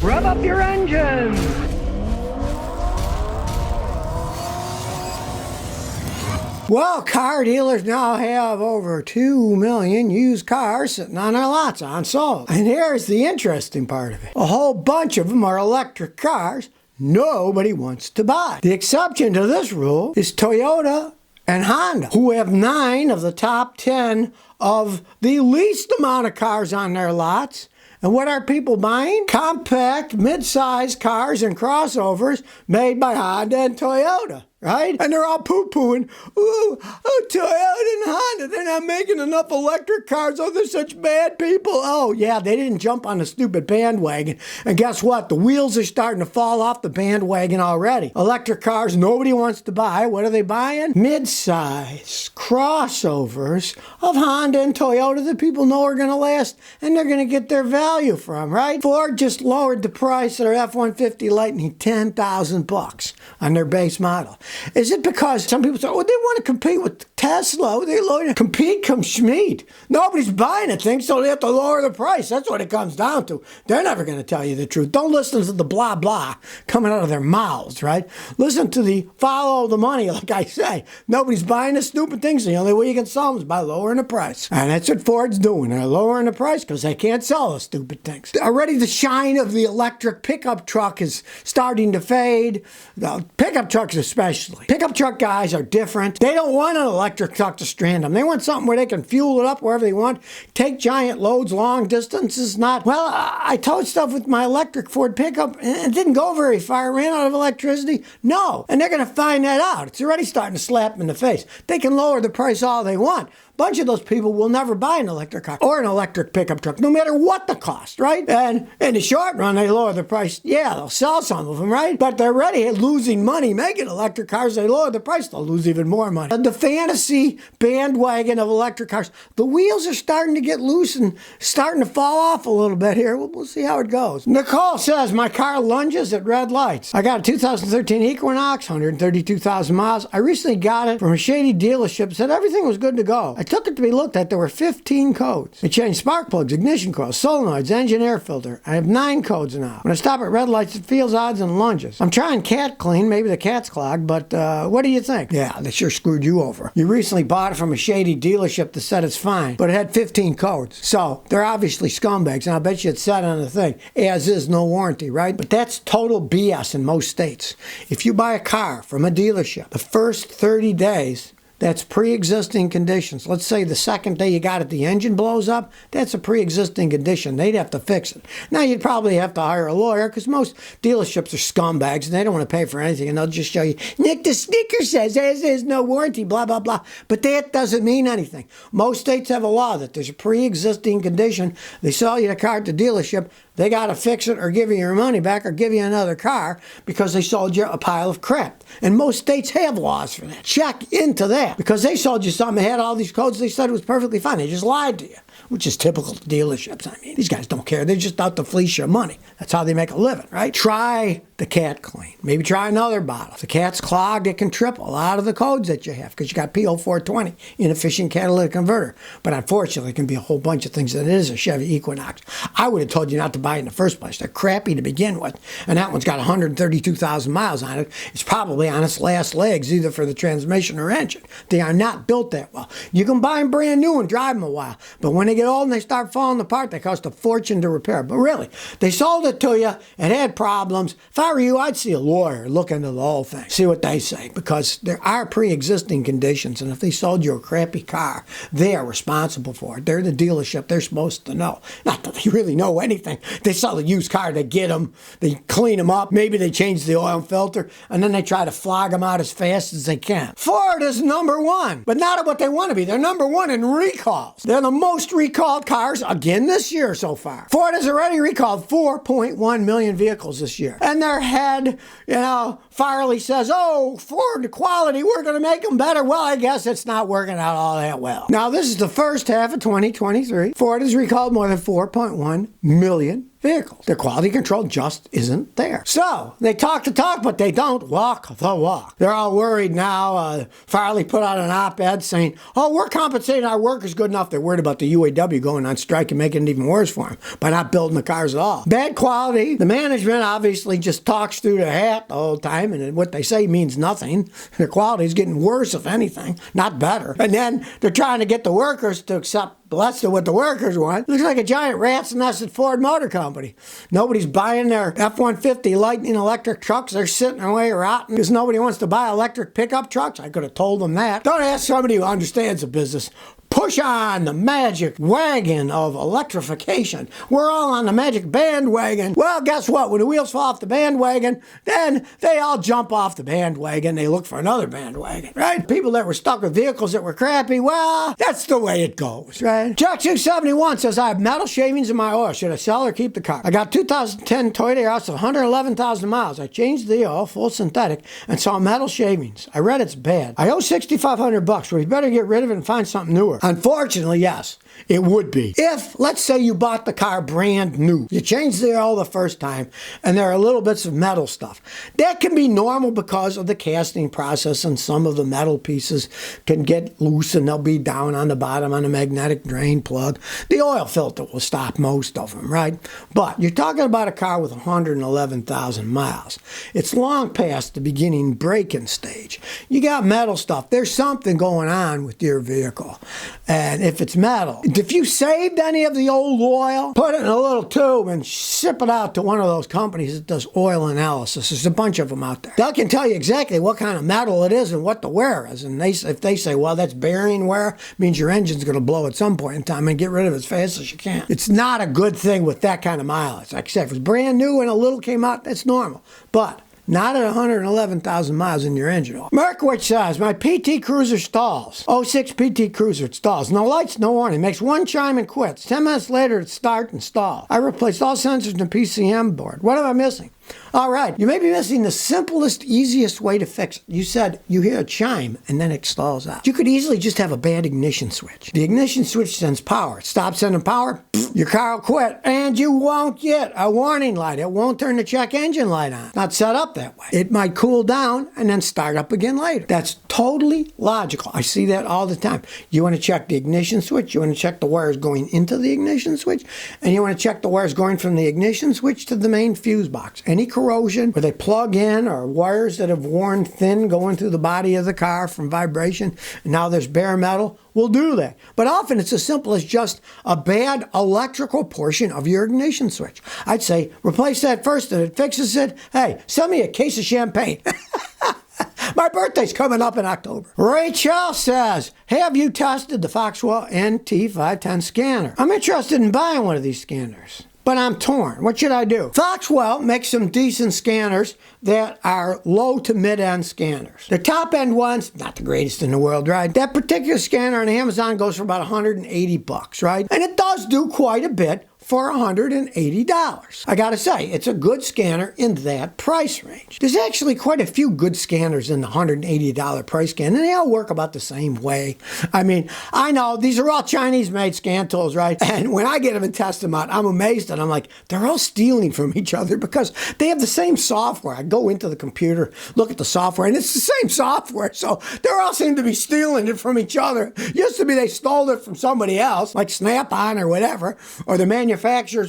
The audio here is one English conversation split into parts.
Rev up your engines! Well, car dealers now have over 2 million used cars sitting on their lots unsold. And here's the interesting part of it. A whole bunch of them are electric cars nobody wants to buy. The exception to this rule is Toyota and Honda, who have 9 of the top 10 of the least amount of cars on their lots. And what are people buying? Compact, mid-size cars and crossovers made by Honda and Toyota, right? And they're all poo-pooing, Toyota and Honda, they're not making enough electric cars. Oh, they're such bad people. Oh, yeah, they didn't jump on the stupid bandwagon. And guess what? The wheels are starting to fall off the bandwagon already. Electric cars nobody wants to buy. What are they buying? Mid-size crossovers of Honda and Toyota that people know are going to last and they're going to get their value from, right? Ford just lowered the price of their F-150 Lightning $10,000 on their base model. Is it because some people say, they want to compete with Tesla? They lower compete come Schmeat. Nobody's buying a thing, so they have to lower the price. That's what it comes down to. They're never going to tell you the truth. Don't listen to the blah blah coming out of their mouths, right? Listen to the follow the money, like I say. Nobody's buying the stupid things. The only way you can sell them is by lowering the price. And that's what Ford's doing. They're lowering the price because they can't sell the stupid things. Already the shine of the electric pickup truck is starting to fade. The pickup trucks especially. Pickup truck guys are different. They don't want an electric truck to strand them. They want something where they can fuel it up wherever they want, take giant loads, long distances. Not, well, I towed stuff with my electric Ford pickup and it didn't go very far. It ran out of electricity. No. And they're going to find that out. It's already starting to slap them in the face. They can lower the price all they want. Bunch of those people will never buy an electric car or an electric pickup truck, no matter what the cost, right? And in the short run, they lower the price. Yeah, they'll sell some of them, right? But they're already losing money making electric cars. They lower the price, they'll lose even more money. The fantasy bandwagon of electric cars, the wheels are starting to get loose and starting to fall off a little bit here. We'll see how it goes. Nicole says, my car lunges at red lights. I got a 2013 Equinox, 132,000 miles. I recently got it from a shady dealership, said everything was good to go. I took it to be looked at. There were 15 codes. I changed spark plugs, ignition coils, solenoids, engine air filter. I have 9 codes now. When I stop at red lights, it feels odds and lunges. I'm trying cat clean. Maybe the cat's clogged, but what do you think? Yeah, they sure screwed you over. You recently bought it from a shady dealership that said it's fine, but it had 15 codes. So they're obviously scumbags, and I bet you it said on the thing, as is, no warranty, right? But that's total BS in most states. If you buy a car from a dealership, the first 30 days, that's pre-existing conditions. Let's say the second day you got it, the engine blows up. That's a pre-existing condition. They'd have to fix it. Now, you'd probably have to hire a lawyer because most dealerships are scumbags and they don't want to pay for anything. And they'll just show you, Nick, the sticker says as is, no warranty, blah, blah, blah. But that doesn't mean anything. Most states have a law that there's a pre-existing condition. They sell you the car at the dealership. They got to fix it or give you your money back or give you another car because they sold you a pile of crap. And most states have laws for that. Check into that. Because they sold you something that had all these codes, they said it was perfectly fine. They just lied to you, which is typical of dealerships. I mean, these guys don't care. They're just out to fleece your money. That's how they make a living, right? Try the cat clean. Maybe try another bottle. If the cat's clogged, it can trip a lot of the codes that you have because you got PO420, inefficient catalytic converter. But unfortunately, it can be a whole bunch of things that it is a Chevy Equinox. I would have told you not to buy it in the first place. They're crappy to begin with. And that one's got 132,000 miles on it. It's probably on its last legs, either for the transmission or engine. They are not built that well. You can buy them brand new and drive them a while. But when they get old and they start falling apart, they cost a fortune to repair. But really, they sold it to you. It had problems. If I were you, I'd see a lawyer look into the whole thing. See what they say. Because there are pre-existing conditions. And if they sold you a crappy car, they are responsible for it. They're the dealership. They're supposed to know. Not that they really know anything. They sell a used car. They get them. They clean them up. Maybe they change the oil filter. And then they try to flog them out as fast as they can. Ford is number one. But not what they want to be. They're number one in recalls. They're the most recalled cars again this year so far. Ford has already recalled 4.1 million vehicles this year. And their head, Farley says, Ford quality, we're going to make them better. Well, I guess it's not working out all that well. Now, this is the first half of 2023. Ford has recalled more than 4.1 million vehicles. The quality control just isn't there. So they talk the talk, but they don't walk the walk. They're all worried now. Farley put out an op-ed saying, oh, we're compensating our workers good enough. They're worried about the UAW going on strike and making it even worse for them by not building the cars at all. Bad quality. The management obviously just talks through the hat the whole time, and what they say means nothing. The quality is getting worse, if anything, not better. And then they're trying to get the workers to accept less than what the workers want. Looks like a giant rat's nest at Ford Motor Company. Nobody's buying their F-150 Lightning electric trucks. They're sitting away rotting because nobody wants to buy electric pickup trucks. I could have told them that. Don't ask somebody who understands the business. Push on the magic wagon of electrification. We're all on the magic bandwagon. Well, guess what? When the wheels fall off the bandwagon, then they all jump off the bandwagon. They look for another bandwagon, right? People that were stuck with vehicles that were crappy, well, that's the way it goes, right? Jack 271 says, I have metal shavings in my oil. Should I sell or keep the car? I got 2010 Toyota Yaris, 111,000 miles. I changed the oil, full synthetic, and saw metal shavings. I read it's bad. I owe $6,500. We better get rid of it and find something newer. Unfortunately, yes, it would be. If, let's say you bought the car brand new, you changed the oil the first time, and there are little bits of metal stuff. That can be normal because of the casting process, and some of the metal pieces can get loose, and they'll be down on the bottom on a magnetic drain plug. The oil filter will stop most of them, right? But you're talking about a car with 111,000 miles. It's long past the beginning braking stage. You got metal stuff. There's something going on with your vehicle. And if it's metal, if you saved any of the old oil, put it in a little tube and ship it out to one of those companies that does oil analysis. There's a bunch of them out there. They can tell you exactly what kind of metal it is and what the wear is. And if they say, well, that's bearing wear, means your engine's going to blow at some point in time, and get rid of it as fast as you can. It's not a good thing with that kind of mileage. Like I said, if it's brand new and a little came out, that's normal. But not at 111,000 miles in your engine oil. Merkwich says, my PT Cruiser stalls. 06 PT Cruiser, it stalls. No lights, no warning. Makes one chime and quits. 10 minutes later, it starts and stalls. I replaced all sensors in the PCM board. What am I missing? All right, you may be missing the simplest, easiest way to fix it. You said you hear a chime and then it stalls out. You could easily just have a bad ignition switch. The ignition switch sends power. It stops sending power, your car will quit, and you won't get a warning light. It won't turn the check engine light on. Not set up that way. It might cool down and then start up again later. That's totally logical. I see that all the time. You want to check the ignition switch, you want to check the wires going into the ignition switch, and you want to check the wires going from the ignition switch to the main fuse box. Any corrosion where they plug in or wires that have worn thin going through the body of the car from vibration, and now there's bare metal, will do that. But often it's as simple as just a bad electrical portion of your ignition switch. I'd say replace that first and it fixes it. Hey, send me a case of champagne. My birthday's coming up in October. Rachel says, have you tested the Foxwell NT510 scanner? I'm interested in buying one of these scanners, but I'm torn. What should I do? Foxwell makes some decent scanners that are low to mid-end scanners. The top-end ones, not the greatest in the world, right? That particular scanner on Amazon goes for about $180, right? And it does do quite a bit for $180. I gotta say, it's a good scanner in that price range. There's actually quite a few good scanners in the $180 price scan, and they all work about the same way. I mean, I know these are all Chinese-made scan tools, right? And when I get them and test them out, I'm amazed, and I'm like, they're all stealing from each other because they have the same software. I go into the computer, look at the software, and it's the same software, so they all seem to be stealing it from each other. Used to be they stole it from somebody else, like Snap-on or whatever, or the manufacturers,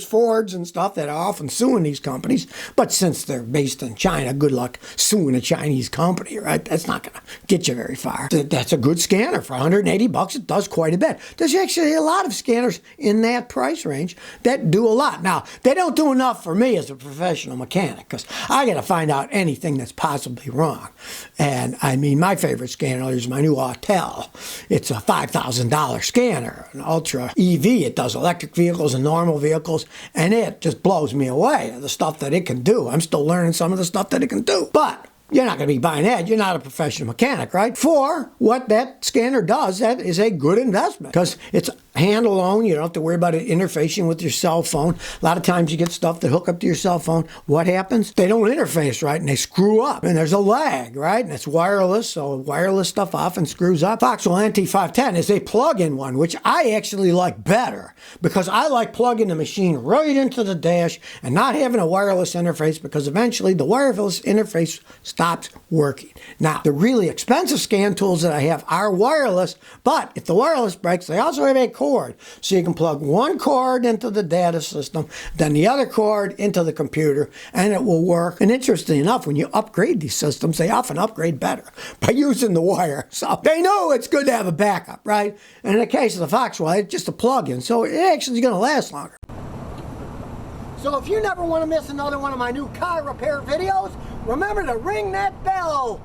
Fords and stuff that are often suing these companies. But since they're based in China, good luck suing a Chinese company, right? That's not going to get you very far. That's a good scanner. For $180, it does quite a bit. There's actually a lot of scanners in that price range that do a lot. Now, they don't do enough for me as a professional mechanic because I got to find out anything that's possibly wrong. And I mean, my favorite scanner is my new Autel. It's a $5,000 scanner, an Ultra EV. It does electric vehicles and normal vehicles, and it just blows me away, the stuff that it can do. I'm still learning some of the stuff that it can do. But you're not going to be buying that. You're not a professional mechanic, right? For what that scanner does, that is a good investment because it's hand alone. You don't have to worry about it interfacing with your cell phone. A lot of times you get stuff that hook up to your cell phone. What happens? They don't interface right and they screw up. And there's a lag, right? And it's wireless, so wireless stuff often screws up. Foxwell NT510 is a plug-in one, which I actually like better because I like plugging the machine right into the dash and not having a wireless interface, because eventually the wireless interface stops working. Now, the really expensive scan tools that I have are wireless, but if the wireless breaks, they also have a cord. So you can plug one cord into the data system, then the other cord into the computer, and it will work. And interesting enough, when you upgrade these systems, they often upgrade better by using the wire. So they know it's good to have a backup, right? And in the case of the Foxwell, it's just a plug-in, so it actually is going to last longer. So if you never want to miss another one of my new car repair videos, remember to ring that bell.